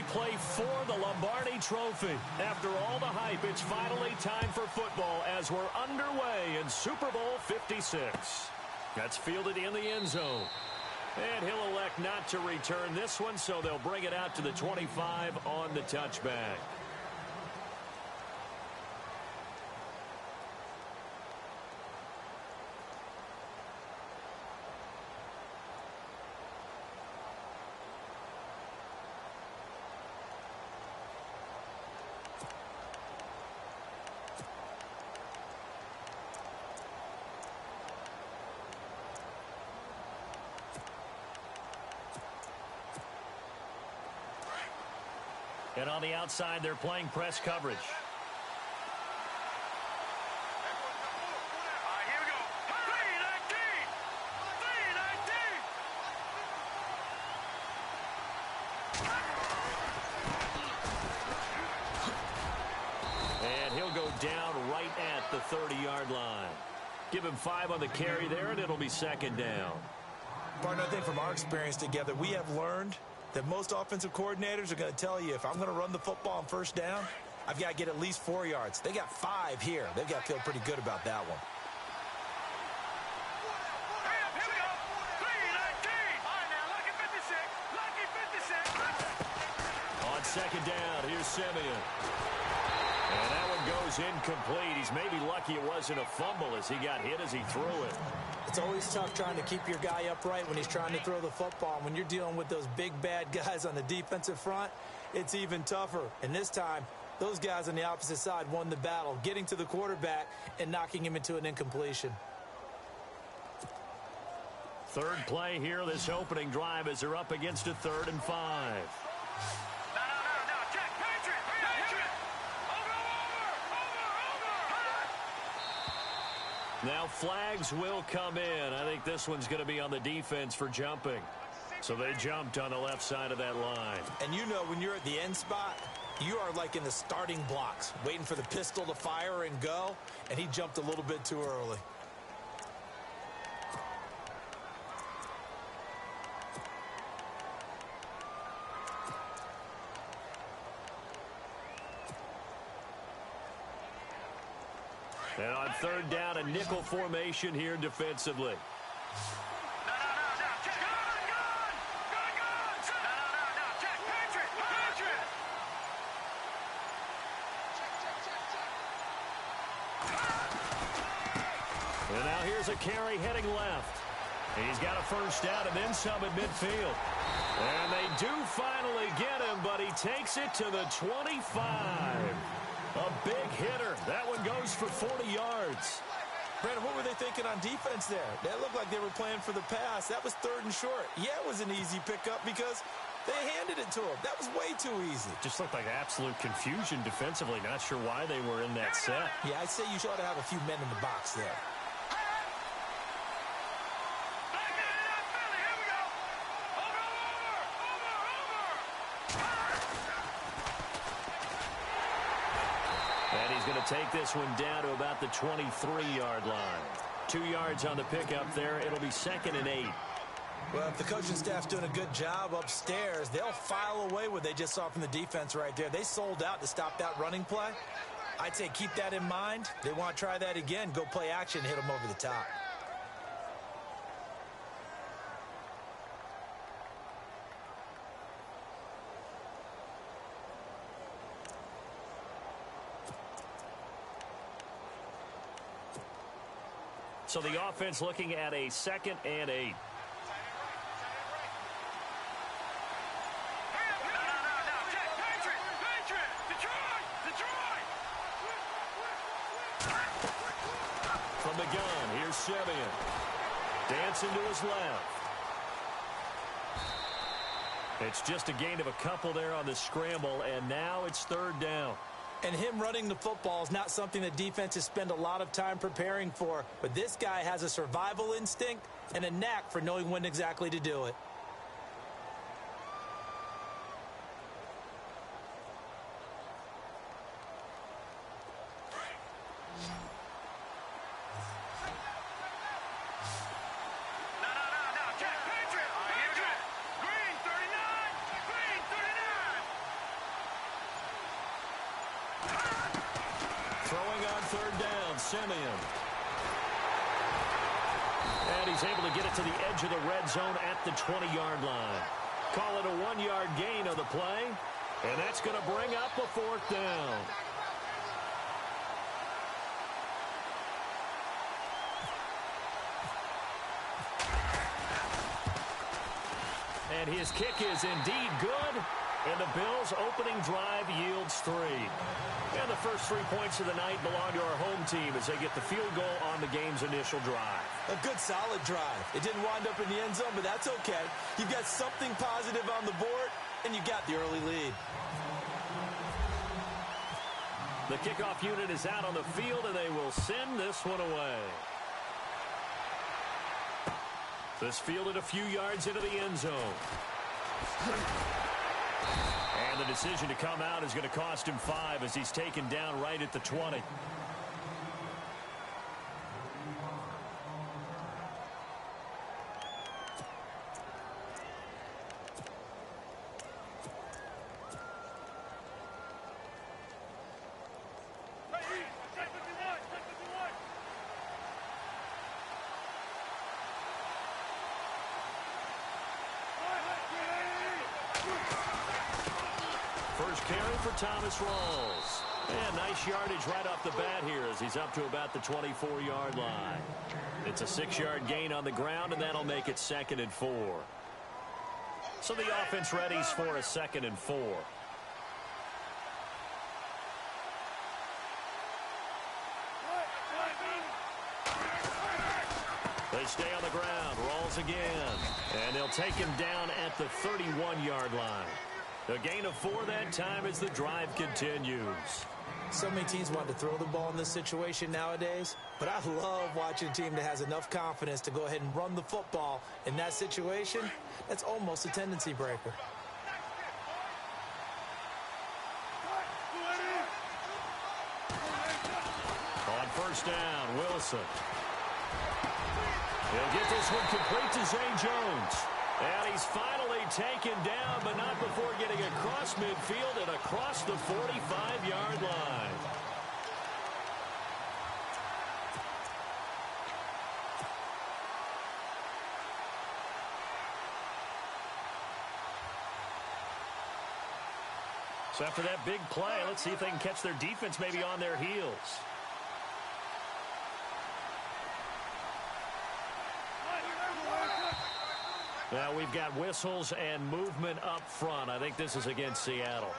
play for the Lombardi Trophy. After all the hype, it's finally time for football as we're underway in Super Bowl 56. That's fielded in the end zone. And he'll elect not to return this one, so they'll bring it out to the 25 on the touchback. And on the outside, they're playing press coverage. Here we go. 319! 319! And he'll go down right at the 30-yard line. Give him 5 on the carry there, and it'll be second down. Partner, I think from our experience together, we have learned that most offensive coordinators are going to tell you, if I'm going to run the football on first down, I've got to get at least 4 yards. They got 5 here. They've got to feel pretty good about that one. Here we go. 319! All right, now, lucky 56. Lucky 56. On second down, here's Simeon. And that one goes incomplete. He's maybe lucky it wasn't a fumble as he got hit as he threw it. It's always tough trying to keep your guy upright when he's trying to throw the football. And when you're dealing with those big, bad guys on the defensive front, it's even tougher. And this time, those guys on the opposite side won the battle, getting to the quarterback and knocking him into an incompletion. Third play here, this opening drive, as they're up against a 3rd and 5. No. Check. Patriot. Over. Now flags will come in. I think this one's going to be on the defense for jumping. So they jumped on the left side of that line. And you know, when you're at the end spot, you are like in the starting blocks, waiting for the pistol to fire and go, and he jumped a little bit too early. And on third down, a nickel formation here defensively. No. Check. Gun. No. Check. Patriot. And now here's a carry heading left. He's got a first down and then some at midfield. And they do finally get him, but he takes it to the 25. A big hitter. That one goes for 40 yards. Brandon, what were they thinking on defense there? That looked like they were playing for the pass. That was 3rd and short. Yeah, it was an easy pickup because they handed it to him. That was way too easy. Just looked like absolute confusion defensively. Not sure why they were in that set. Yeah, I'd say you ought to have a few men in the box there. Here we go. Over. And he's going to take this one down to about the 23-yard line. 2 yards on the pickup there. It'll be 2nd and 8. Well, if the coaching staff's doing a good job upstairs, they'll file away what they just saw from the defense right there. They sold out to stop that running play. I'd say keep that in mind. They want to try that again. Go play action, hit them over the top. So the offense looking at a 2nd and 8. From the gun, here's Simeon. Dancing to his left. It's just a gain of a couple there on the scramble, and now it's 3rd down. And him running the football is not something that defenses spend a lot of time preparing for. But this guy has a survival instinct and a knack for knowing when exactly to do it. Simeon. And he's able to get it to the edge of the red zone at the 20-yard line. Call it a 1-yard gain on the play. And that's going to bring up a 4th down. And his kick is indeed good. And the Bills' opening drive yields 3. And the first 3 points of the night belong to our home team as they get the field goal on the game's initial drive. A good, solid drive. It didn't wind up in the end zone, but that's okay. You've got something positive on the board, and you got the early lead. The kickoff unit is out on the field, and they will send this one away. This fielded a few yards into the end zone. And the decision to come out is going to cost him 5 as he's taken down right at the 20. First carry for Thomas Rawls. And nice yardage right off the bat here as he's up to about the 24-yard line. It's a 6-yard gain on the ground, and that'll make it 2nd and 4. So the offense readies for a 2nd and 4. They stay on the ground. Rawls again. And they'll take him down at the 31-yard line. A gain of 4 that time as the drive continues. So many teams want to throw the ball in this situation nowadays, but I love watching a team that has enough confidence to go ahead and run the football. In that situation, that's almost a tendency breaker. On first down, Wilson. He'll get this one complete to Zay Jones. And he's finally taken down, but not before getting across midfield and across the 45-yard line. So after that big play, let's see if they can catch their defense maybe on their heels. Now we've got whistles and movement up front. I think this is against Seattle.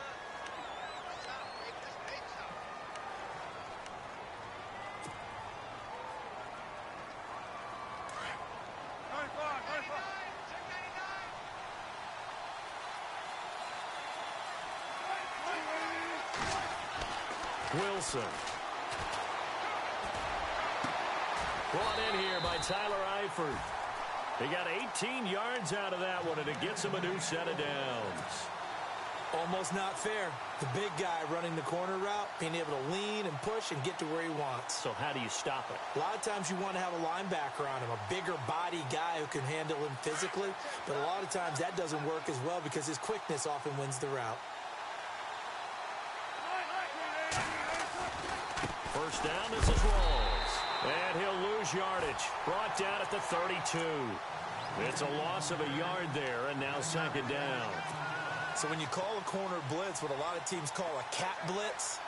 Wilson. Brought in here by Tyler Eifert. He got 18 yards out of that one, and it gets him a new set of downs. Almost not fair. The big guy running the corner route, being able to lean and push and get to where he wants. So how do you stop it? A lot of times you want to have a linebacker on him, a bigger body guy who can handle him physically. But a lot of times that doesn't work as well because his quickness often wins the route. First down, this is Rawls. And he'll lose yardage. Brought down at the 32. It's a loss of a yard there, and now 2nd down. So when you call a corner blitz, what a lot of teams call a cat blitz,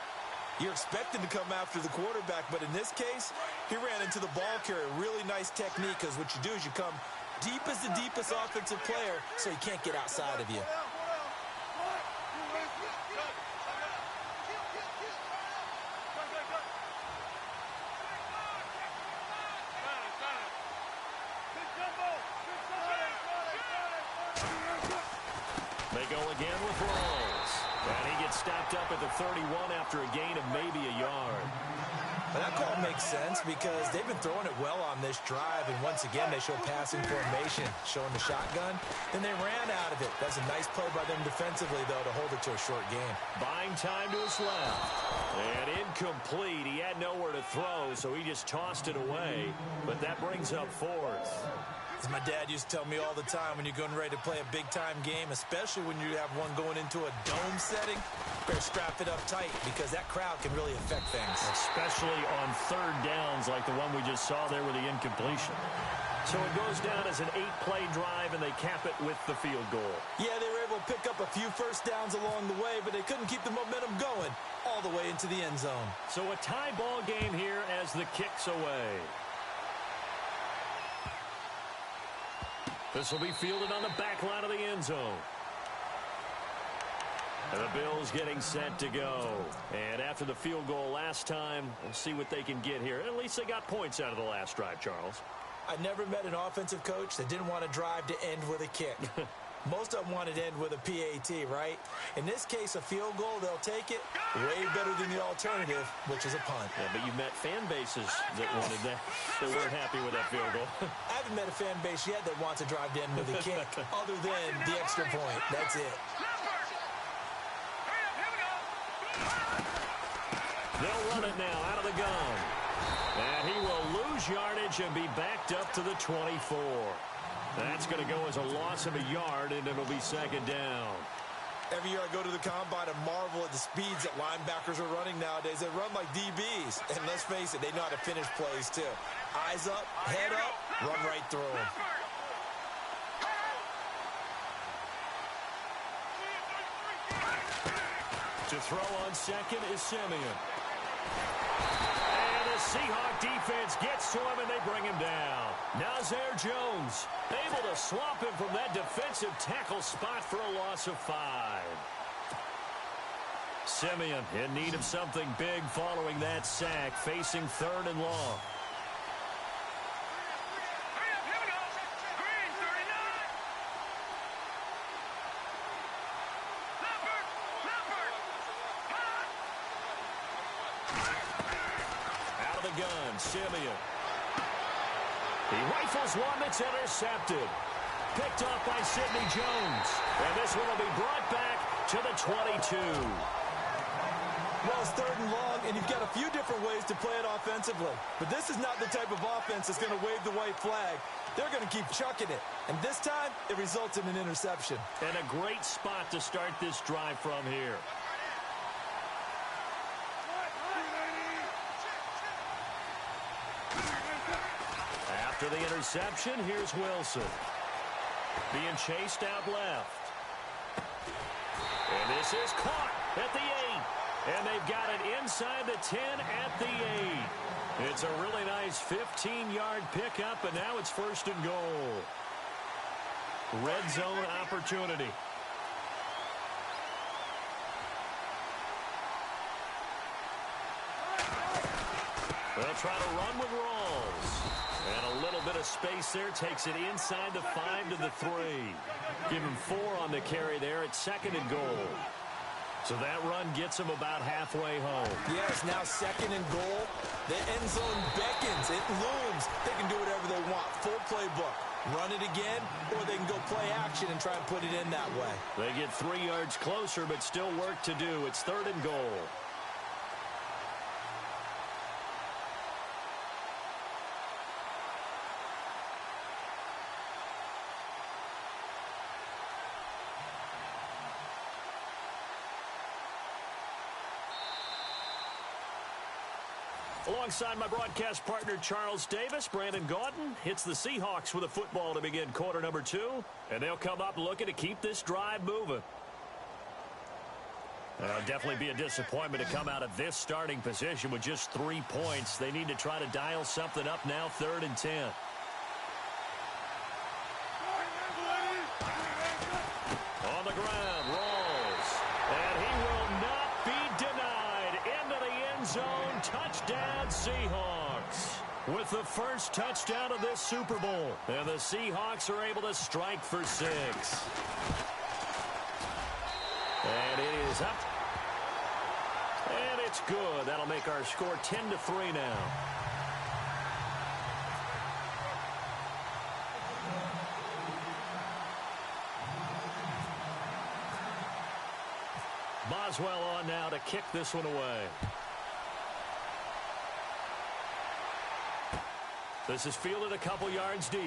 you're expected to come after the quarterback. But in this case, he ran into the ball carrier. Really nice technique, because what you do is you come deep as the deepest offensive player so he can't get outside of you. They go again with Rawls. And he gets stopped up at the 31 after a gain of maybe a yard. Well, that call makes sense because they've been throwing it well on this drive, and once again they show passing formation, showing the shotgun, and they ran out of it. That's a nice play by them defensively, though, to hold it to a short game. Buying time to his left. And incomplete. He had nowhere to throw, so he just tossed it away. But that brings up 4th. As my dad used to tell me all the time, when you're getting ready to play a big-time game, especially when you have one going into a dome setting, better strap it up tight because that crowd can really affect things. Especially on third downs like the one we just saw there with the incompletion. So it goes down as an 8-play drive, and they cap it with the field goal. Yeah, they were able to pick up a few first downs along the way, but they couldn't keep the momentum going all the way into the end zone. So a tie ball game here as the kick's away. This will be fielded on the back line of the end zone. And the Bills getting set to go. And after the field goal last time, we'll see what they can get here. At least they got points out of the last drive, Charles. I never met an offensive coach that didn't want to drive to end with a kick. Most of them want it to end with a PAT, right? In this case, a field goal, they'll take it way better than the alternative, which is a punt. Yeah, but you met fan bases that wanted that, that weren't happy with that field goal. I haven't met a fan base yet that wants to drive to end with a kick, other than the extra point. That's it. They'll run it now out of the gun. And he will lose yardage and be backed up to the 24. That's going to go as a loss of a yard, and it'll be second down. Every year I go to the combine and marvel at the speeds that linebackers are running nowadays. They run like DBs. And let's face it, they know how to finish plays too. Eyes up, head up, run right through them. To throw on second is Simeon. And the Seahawk defense gets to him, and they bring him down. Nazir Jones able to swap him from that defensive tackle spot for a loss of 5. Simeon in need of something big following that sack, facing third and long. Out of the gun, Simeon. He rifles one that's intercepted. Picked off by Sidney Jones. And this one will be brought back to the 22. Well, it's third and long, and you've got a few different ways to play it offensively. But this is not the type of offense that's going to wave the white flag. They're going to keep chucking it. And this time, it results in an interception. And a great spot to start this drive from here. After the interception, here's Wilson. Being chased out left. And this is caught at the 8. And they've got it inside the 10 at the 8. It's a really nice 15-yard pickup, and now it's first and goal. Red zone opportunity. They'll try to run with Rawls. And a little bit of space there takes it inside the 5 to the 3. Give him 4 on the carry there at second and goal. So that run gets him about halfway home. Yes, now second and goal. The end zone beckons. It looms. They can do whatever they want. Full playbook. Run it again, or they can go play action and try and put it in that way. They get 3 yards closer, but still work to do. It's third and goal. Alongside my broadcast partner, Charles Davis, Brandon Gaudin hits the Seahawks with a football to begin quarter number 2. And they'll come up looking to keep this drive moving. Definitely be a disappointment to come out of this starting position with just 3 points. They need to try to dial something up now, third and 10. On the ground, Rawls. And he will not be denied. Into the end zone. Touchdown, Seahawks. With the first touchdown of this Super Bowl. And the Seahawks are able to strike for 6. And it is up. And it's good. That'll make our score 10-3 now. Boswell on now to kick this one away. This is fielded a couple yards deep.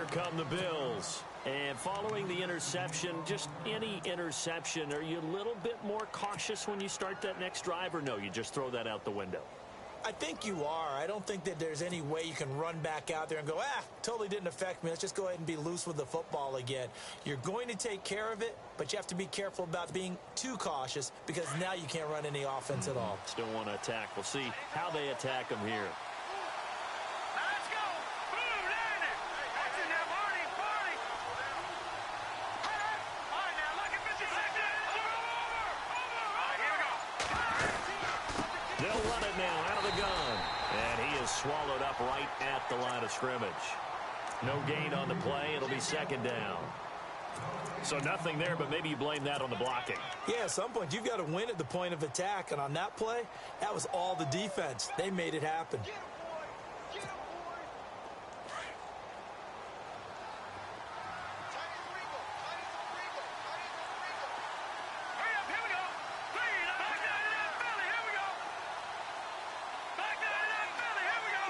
come the Bills. And following the interception, just any interception, are you a little bit more cautious when you start that next drive, or no, you just throw that out the window? I think you are. I don't think that there's any way you can run back out there and go, totally didn't affect me. Let's just go ahead and be loose with the football again. You're going to take care of it, but you have to be careful about being too cautious because now you can't run any offense at all. Still want to attack. We'll see how they attack them here. Let's go. Boom, down it. That's in there, Marty. Marty. All right, now, look at 50 seconds. Over. All right, here we go. They'll run it now out of the gun. And he is swallowed up right at the line of scrimmage. No gain on the play. It'll be second down. So nothing there, but maybe you blame that on the blocking. Yeah, at some point, you've got to win at the point of attack. And on that play, that was all the defense. They made it happen. Get him, boy. Get him, boy. Hurry up, here we go. Back down in that belly, here we go. Back down in that belly, here we go.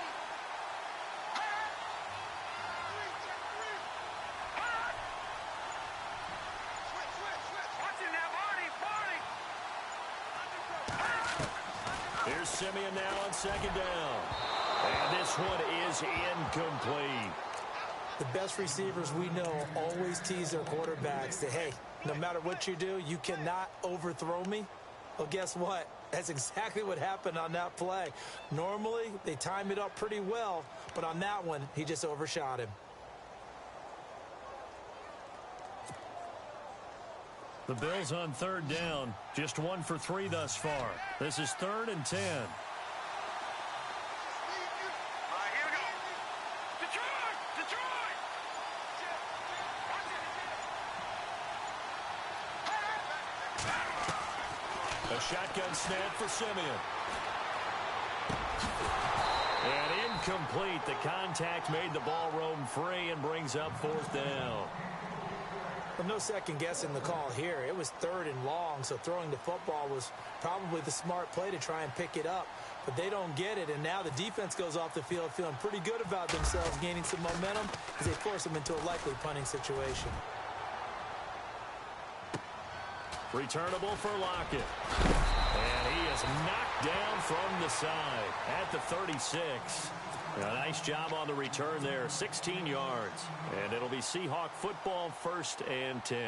Watch it now, Marty. Here's Simeon now on second down. And this one is incomplete. The best receivers we know always tease their quarterbacks that, hey, no matter what you do, you cannot overthrow me. Well, guess what? That's exactly what happened on that play. Normally, they time it up pretty well, but on that one, he just overshot him. The Bills on third down. Just 1 for 3 thus far. This is 3rd and 10. All right, here we go. Detroit! Detroit! A shotgun snap for Simeon. And incomplete. The contact made the ball roam free and brings up 4th down. Well, no second guessing the call here. It was 3rd and long, so throwing the football was probably the smart play to try and pick it up. But they don't get it, and now the defense goes off the field feeling pretty good about themselves, gaining some momentum as they force them into a likely punting situation. Returnable for Lockett. And he is knocked down from the side at the 36. A nice job on the return there, 16 yards. And it'll be Seahawk football, 1st and 10.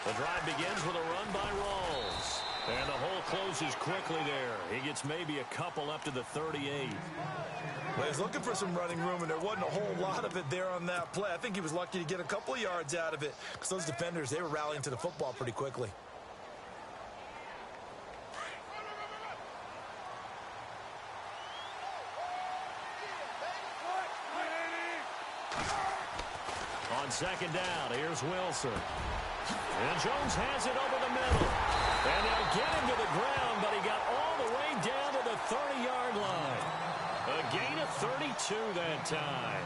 The drive begins with a run by Rawls. And the hole closes quickly there. He gets maybe a couple up to the 38. Well, he's looking for some running room, and there wasn't a whole lot of it there on that play. I think he was lucky to get a couple of yards out of it because those defenders, they were rallying to the football pretty quickly. On second down, here's Wilson. And Jones has it over the middle. And they'll get him to the ground, but he got all the way down to the 30-yard line. A gain of 32 that time.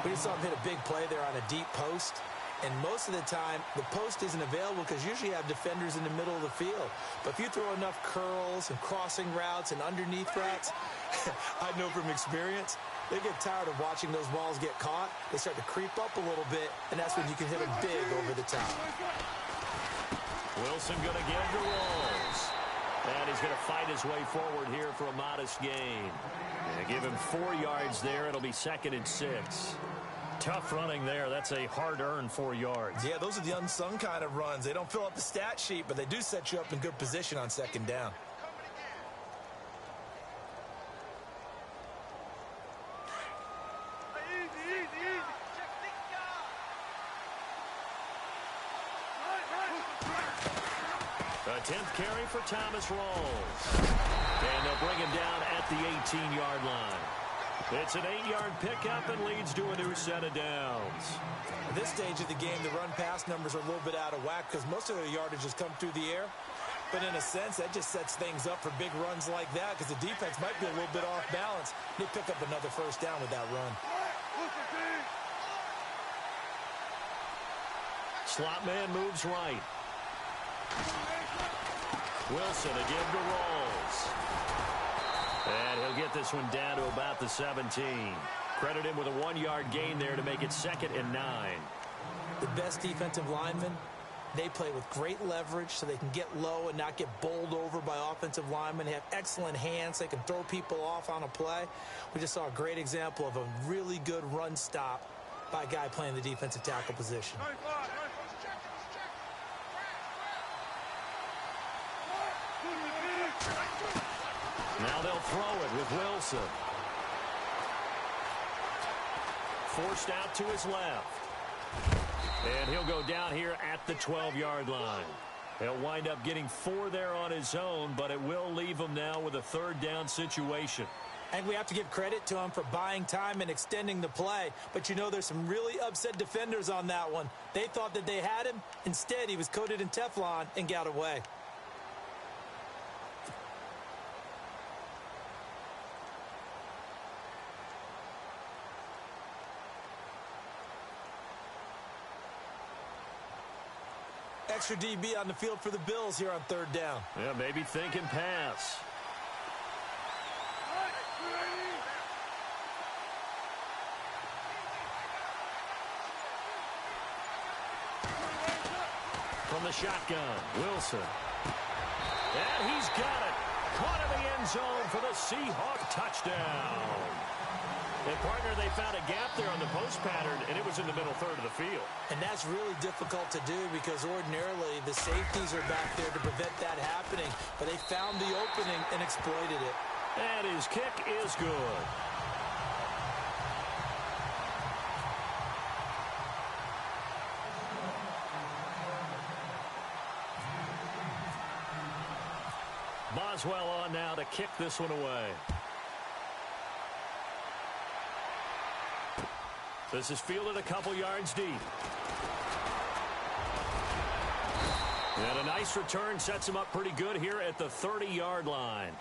We just saw him hit a big play there on a deep post. And most of the time, the post isn't available because usually you have defenders in the middle of the field. But if you throw enough curls and crossing routes and underneath routes, I know from experience, they get tired of watching those balls get caught. They start to creep up a little bit, and that's when you can hit them big over the top. Wilson going to give to Rawls. And he's going to fight his way forward here for a modest gain. And give him 4 yards there. It'll be 2nd and 6. Tough running there. That's a hard-earned 4 yards. Yeah, those are the unsung kind of runs. They don't fill up the stat sheet, but they do set you up in good position on second down. A 10th carry for Thomas Rawls. And they'll bring him down at the 18-yard line. It's an 8-yard pickup and leads to a new set of downs. At this stage of the game, the run-pass numbers are a little bit out of whack because most of their yardage has come through the air. But in a sense, that just sets things up for big runs like that because the defense might be a little bit off balance. They pick up another 1st down with that run. Slot man moves right. Wilson again to Rawls. And he'll get this one down to about the 17. Credit him with a 1-yard gain there to make it 2nd and 9. The best defensive linemen, they play with great leverage so they can get low and not get bowled over by offensive linemen. They have excellent hands. They can throw people off on a play. We just saw a great example of a really good run stop by a guy playing the defensive tackle position. Now they'll throw it with Wilson. Forced out to his left. And he'll go down here at the 12-yard line. He'll wind up getting 4 there on his own, but it will leave him now with a 3rd down situation. And we have to give credit to him for buying time and extending the play. But you know there's some really upset defenders on that one. They thought that they had him. Instead, he was coated in Teflon and got away. Extra DB on the field for the Bills here on 3rd down. Yeah, maybe thinking pass. From the shotgun, Wilson. And he's got it. Caught in the end zone for the Seahawk touchdown. And, partner, they found a gap there on the post pattern, and it was in the middle third of the field. And that's really difficult to do because ordinarily the safeties are back there to prevent that happening. But they found the opening and exploited it. And his kick is good. Boswell on now to kick this one away. This is fielded a couple yards deep. And a nice return sets him up pretty good here at the 30-yard line.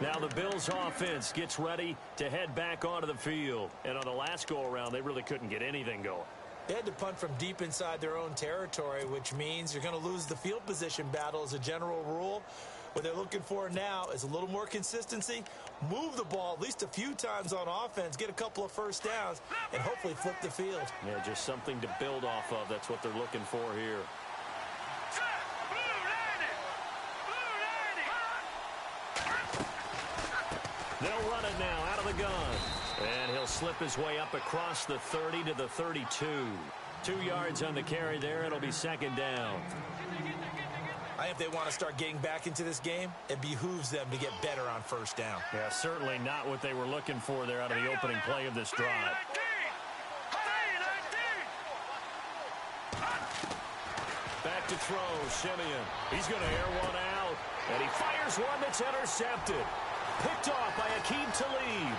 Now the Bills offense gets ready to head back onto the field. And on the last go-around, they really couldn't get anything going. They had to punt from deep inside their own territory, which means you're going to lose the field position battle as a general rule. What they're looking for now is a little more consistency, move the ball at least a few times on offense, get a couple of first downs, and hopefully flip the field. Yeah, just something to build off of. That's what they're looking for here. They'll run it now out of the gun. And he'll slip his way up across the 30 to the 32. 2 yards on the carry there. It'll be 2nd down. I think if they want to start getting back into this game, it behooves them to get better on first down. Yeah, certainly not what they were looking for there out of the opening play of this drive. Back to throw, Simeon. He's going to air one out. And he fires one that's intercepted. Picked off by Aqib Talib.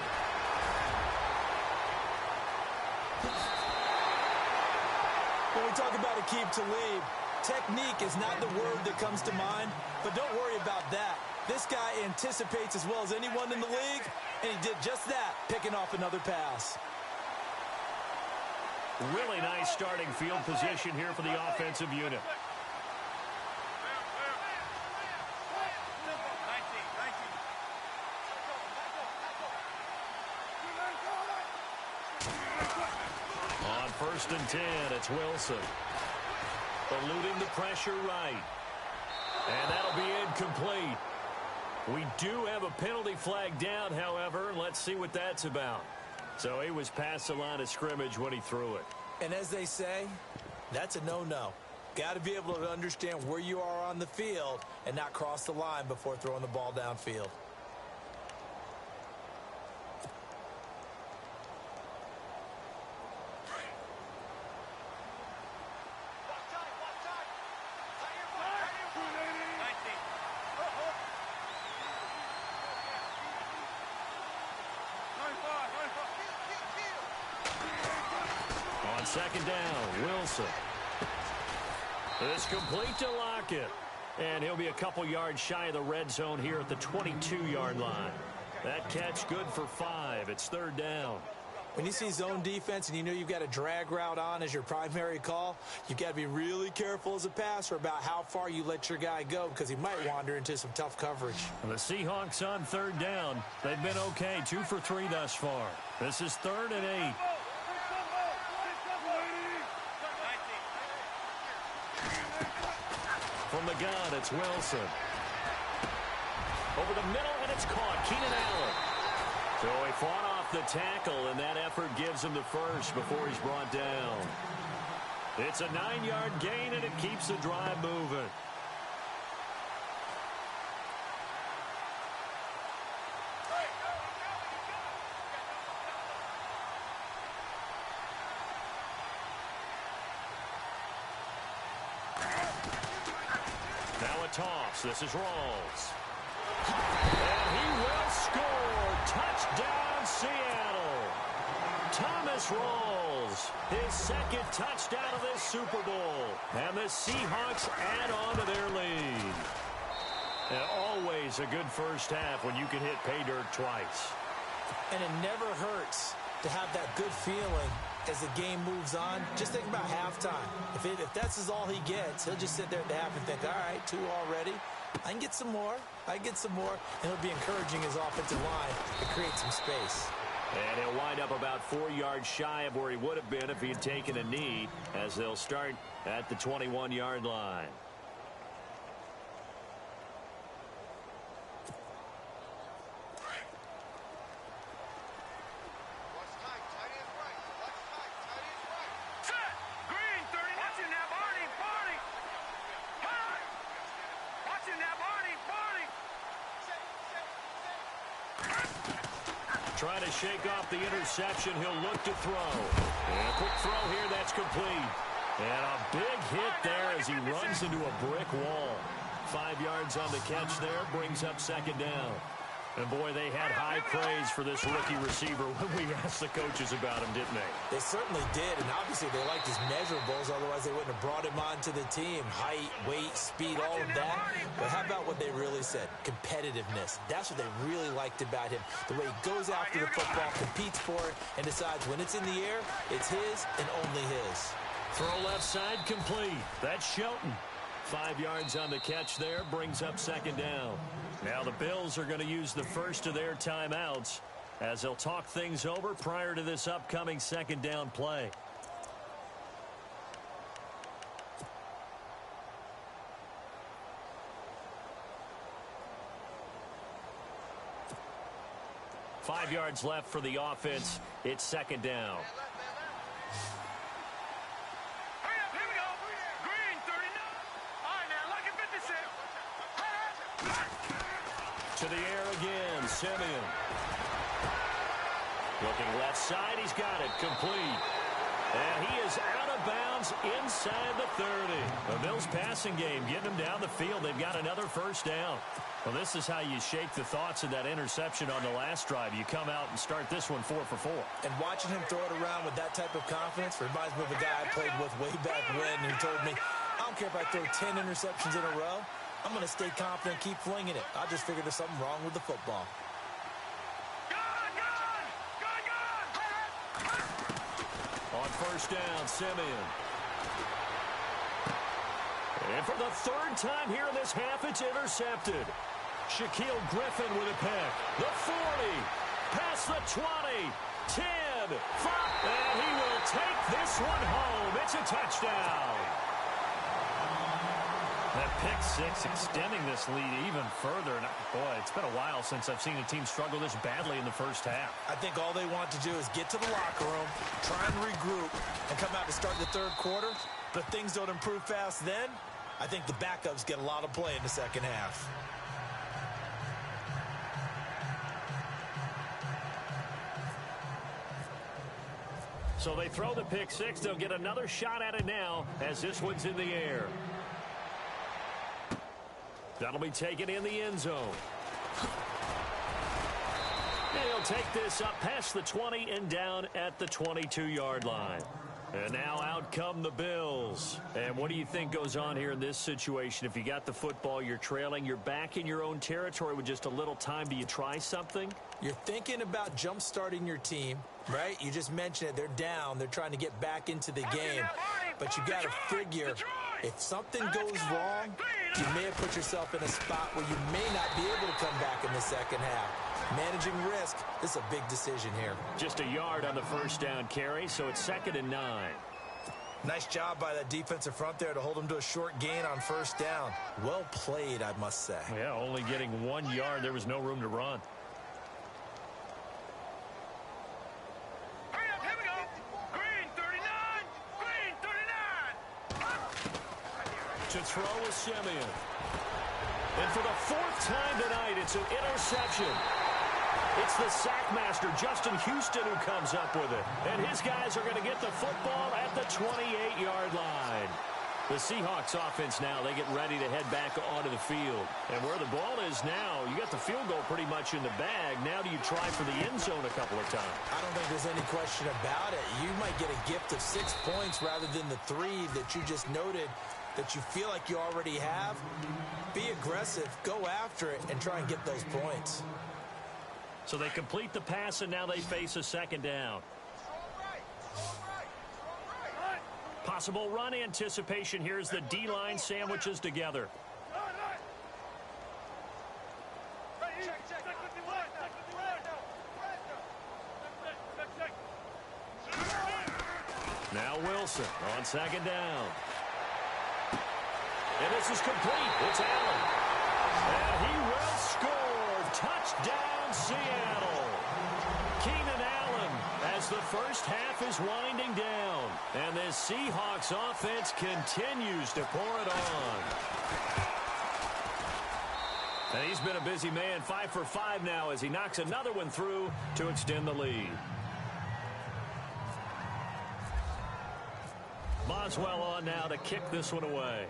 When we talk about Aqib Talib, technique is not the word that comes to mind, but don't worry about that. This guy anticipates as well as anyone in the league, and he did just that, picking off another pass. Really nice starting field position here for the offensive unit. On 1st and 10, it's Wilson. Eluding the pressure right. And that'll be incomplete. We do have a penalty flag down, however, and let's see what that's about. So he was past the line of scrimmage when he threw it. And as they say, that's a no-no. Got to be able to understand where you are on the field and not cross the line before throwing the ball downfield. On 2nd down, Wilson. It's complete to Lockett. And he'll be a couple yards shy of the red zone here at the 22-yard line. That catch good for 5. It's 3rd down. When you see zone defense and you know you've got a drag route on as your primary call, you've got to be really careful as a passer about how far you let your guy go because he might wander into some tough coverage. The Seahawks on third down. They've been okay, 2 for 3 thus far. This is 3rd and 8. From the gun, it's Wilson. Over the middle, and it's caught. Keenan Allen. So he fought off the tackle, and that effort gives him the first before he's brought down. It's a 9-yard gain, and it keeps the drive moving. Now a toss. This is Rawls. And he will score. Touchdown, Seattle. Thomas Rawls, his 2nd touchdown of this Super Bowl. And the Seahawks add on to their lead. And always a good first half when you can hit pay dirt twice. And it never hurts to have that good feeling as the game moves on. Just think about halftime. If that's all he gets, he'll just sit there at the half and think, all right, 2 already. I can get some more. I can get some more. And he'll be encouraging his offensive line to create some space. And he'll wind up about 4 yards shy of where he would have been if he had taken a knee, as they'll start at the 21-yard line. Trying to shake off the interception. He'll look to throw. And a quick throw here. That's complete. And a big hit there as he runs into a brick wall. 5 yards on the catch there. Brings up 2nd down. And, boy, they had high praise for this rookie receiver when we asked the coaches about him, didn't they? They certainly did, and obviously they liked his measurables. Otherwise, they wouldn't have brought him onto the team. Height, weight, speed, all of that. But how about what they really said? Competitiveness. That's what they really liked about him. The way he goes after the football, competes for it, and decides when it's in the air, it's his and only his. Throw left side complete. That's Shelton. 5 yards on the catch there. Brings up 2nd down. Now the Bills are going to use the first of their timeouts as they'll talk things over prior to this upcoming 2nd down play. Five yards left for the offense. It's 2nd down. To the air again, Simeon. Looking left side, he's got it, complete. And he is out of bounds inside the 30. The Bills passing game, getting him down the field. They've got another first down. Well, this is how you shake the thoughts of that interception on the last drive. You come out and start this one 4 for 4. And watching him throw it around with that type of confidence reminds me of a guy I played with way back when who told me, I don't care if I throw 10 interceptions in a row. I'm going to stay confident, keep flinging it. I just figured there's something wrong with the football. On first down, Simeon. And for the 3rd time here in this half, it's intercepted. Shaquille Griffin with a pick. The 40, past the 20, 10, 5, and he will take this one home. It's a touchdown. That pick 6 extending this lead even further. And boy, it's been a while since I've seen a team struggle this badly in the first half. I think all they want to do is get to the locker room, try and regroup, and come out to start the 3rd quarter. But things don't improve fast then. I think the backups get a lot of play in the 2nd half. So they throw the pick 6. They'll get another shot at it now as this one's in the air. That'll be taken in the end zone. And he'll take this up past the 20 and down at the 22-yard line. And now out come the Bills. And what do you think goes on here in this situation? If you got the football, you're trailing, you're back in your own territory with just a little time. Do you try something? You're thinking about jump-starting your team, right? You just mentioned it. They're down. They're trying to get back into the game. But you got to figure if something goes wrong, you may have put yourself in a spot where you may not be able to come back in the second half. Managing risk, this is a big decision here. Just a yard on the first down carry, so it's 2nd and 9. Nice job by that defensive front there to hold them to a short gain on first down. Well played, I must say. Yeah, only getting 1 yard. There was no room to run. Here we go. Green 39. Green 39. To throw is Simeon. And for the 4th time tonight, it's an interception. It's the sack master, Justin Houston, who comes up with it. And his guys are going to get the football at the 28-yard line. The Seahawks offense now, they get ready to head back onto the field. And where the ball is now, you got the field goal pretty much in the bag. Now do you try for the end zone a couple of times? I don't think there's any question about it. You might get a gift of 6 points rather than the 3 that you just noted that you feel like you already have. Be aggressive, go after it, and try and get those points. So they complete the pass, and now they face a 2nd down. Possible run anticipation here as the D-line sandwiches together. Now Wilson on 2nd down. And this is complete. It's Allen. And he will score. Touchdown, Seattle. Keenan Allen as the first half is winding down. And this Seahawks offense continues to pour it on. And he's been a busy man, 5 for 5 now as he knocks another one through to extend the lead. Boswell on now to kick this one away.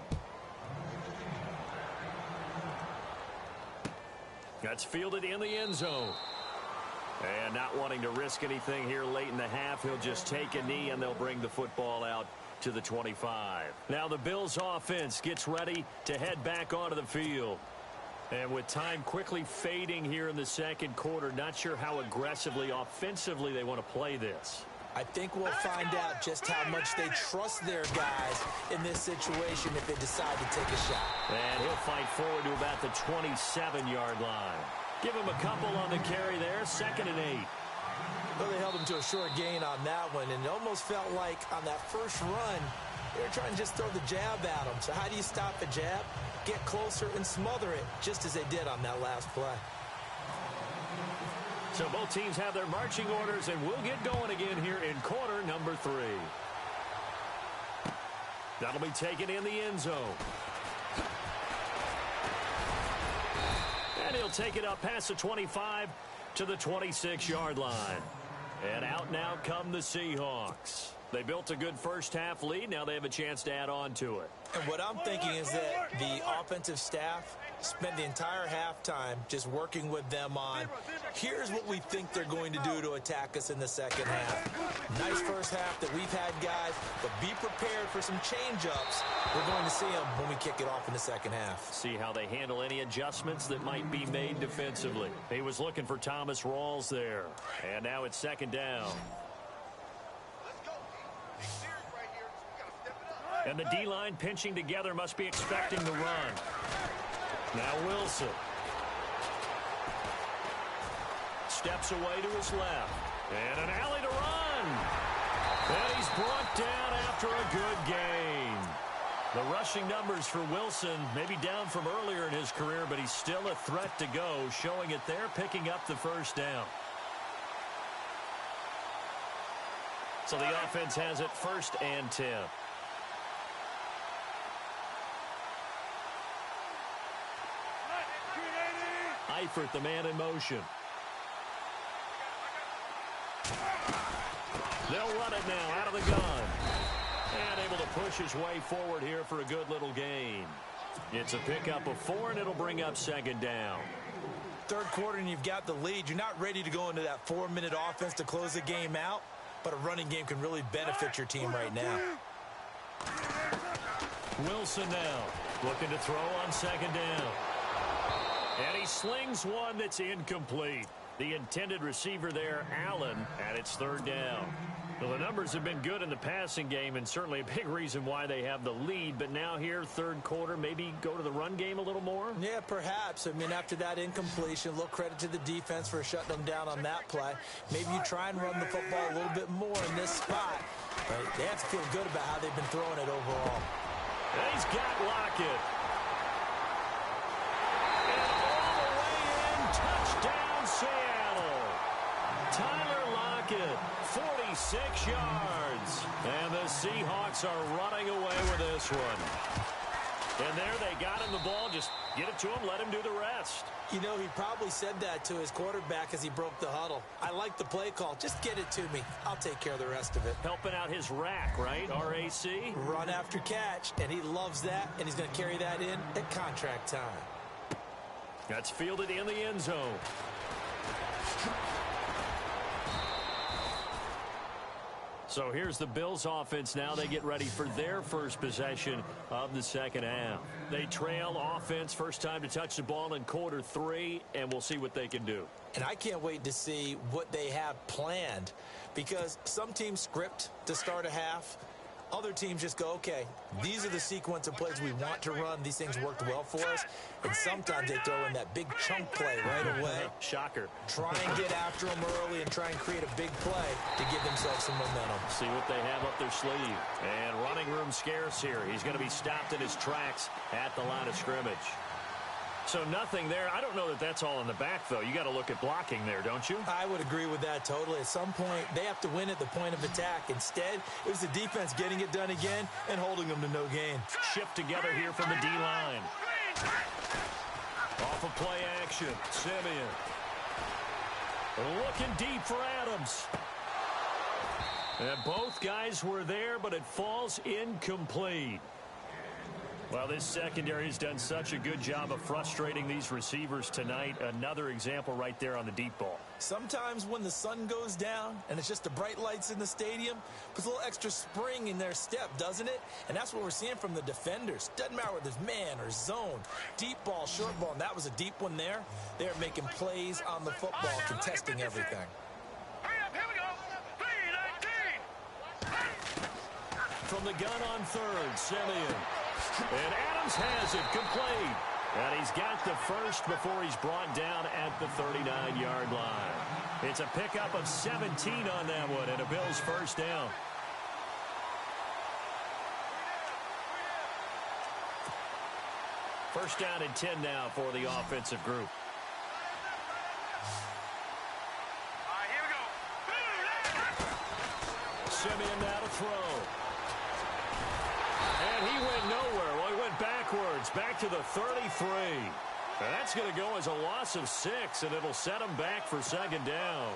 That's fielded in the end zone. And not wanting to risk anything here late in the half, he'll just take a knee and they'll bring the football out to the 25. Now the Bills offense gets ready to head back onto the field. And with time quickly fading here in the second quarter, not sure how aggressively, offensively they want to play this. I think we'll find out just how much they trust their guys in this situation if they decide to take a shot. And he'll fight forward to about the 27-yard line. Give him a couple on the carry there, 2nd and 8. Well, they held him to a short gain on that one, and it almost felt like on that first run, they were trying to just throw the jab at him. So how do you stop the jab? Get closer and smother it, just as they did on that last play. So both teams have their marching orders, and we'll get going again here in quarter number 3. That'll be taken in the end zone. And he'll take it up past the 25 to the 26-yard line. And out now come the Seahawks. They built a good first half lead. Now they have a chance to add on to it. And what I'm thinking is that the offensive staff spent the entire halftime just working with them on, here's what we think they're going to do to attack us in the second half. Nice first half that we've had, guys, but be prepared for some change-ups. We're going to see them when we kick it off in the second half. See how they handle any adjustments that might be made defensively. He was looking for Thomas Rawls there. And now it's 2nd down. And the D-line pinching together, must be expecting the run. Now Wilson. Steps away to his left. And an alley to run. And he's brought down after a good gain. The rushing numbers for Wilson maybe down from earlier in his career, but he's still a threat to go, showing it there, picking up the first down. So the offense has it 1st and 10. Eifert, the man in motion. They'll run it now out of the gun. And able to push his way forward here for a good little gain. It's a pickup of 4, and it'll bring up 2nd down. Third quarter, and you've got the lead. You're not ready to go into that 4-minute offense to close the game out, but a running game can really benefit your team right now. Wilson now looking to throw on 2nd down. And he slings one that's incomplete. The intended receiver there, Allen, and it's third down. Well, the numbers have been good in the passing game and certainly a big reason why they have the lead. But now here, third quarter, maybe go to the run game a little more? Yeah, perhaps. I mean, after that incompletion, a little credit to the defense for shutting them down on that play. Maybe you try and run the football a little bit more in this spot. But they have to feel good about how they've been throwing it overall. And he's got Lockett. And all the way in, touchdown Seattle. Tyler Lockett, 46 yards. And the Seahawks are running away with this one. And there they got him the ball. Just get it to him, let him do the rest. You know, he probably said that to his quarterback as he broke the huddle. I like the play call. Just get it to me. I'll take care of the rest of it. Helping out his rack, right? RAC? Run after catch, and he loves that, and he's going to carry that in at contract time. That's fielded in the end zone. So here's the Bills offense now. They get ready for their first possession of the second half. They trail offense, first time to touch the ball in quarter 3, and we'll see what they can do. And I can't wait to see what they have planned, because some teams script to start a half. Other teams just go, okay, these are the sequence of plays we want to run. These things worked well for us. And sometimes they throw in that big chunk play right away. Shocker. Try and get after them early and try and create a big play to give themselves some momentum. See what they have up their sleeve. And running room scarce here. He's going to be stopped in his tracks at the line of scrimmage. So nothing there. I don't know that that's all in the back, though. You got to look at blocking there, don't you? I would agree with that totally. At some point, they have to win at the point of attack. Instead, it was the defense getting it done again and holding them to no gain. Shift together here from the D-line. Off of play action, Simeon. Looking deep for Adams. And both guys were there, but it falls incomplete. Well, this secondary has done such a good job of frustrating these receivers tonight. Another example right there on the deep ball. Sometimes when the sun goes down and it's just the bright lights in the stadium, puts a little extra spring in their step, doesn't it? And that's what we're seeing from the defenders. Doesn't matter whether it's man or zone, deep ball, short ball, and that was a deep one there. They're making plays on the football, contesting everything. Hurry up, here we go. 3-19. From the gun on third, Simeon. And Adams has it complete. And he's got the first before he's brought down at the 39-yard line. It's a pickup of 17 on that one and a Bills first down. First down and 10 now for the offensive group. All right, here we go. Simeon now to throw. And he went nowhere. Well, he went backwards, back to the 33. And that's going to go as a loss of 6, and it'll set him back for second down.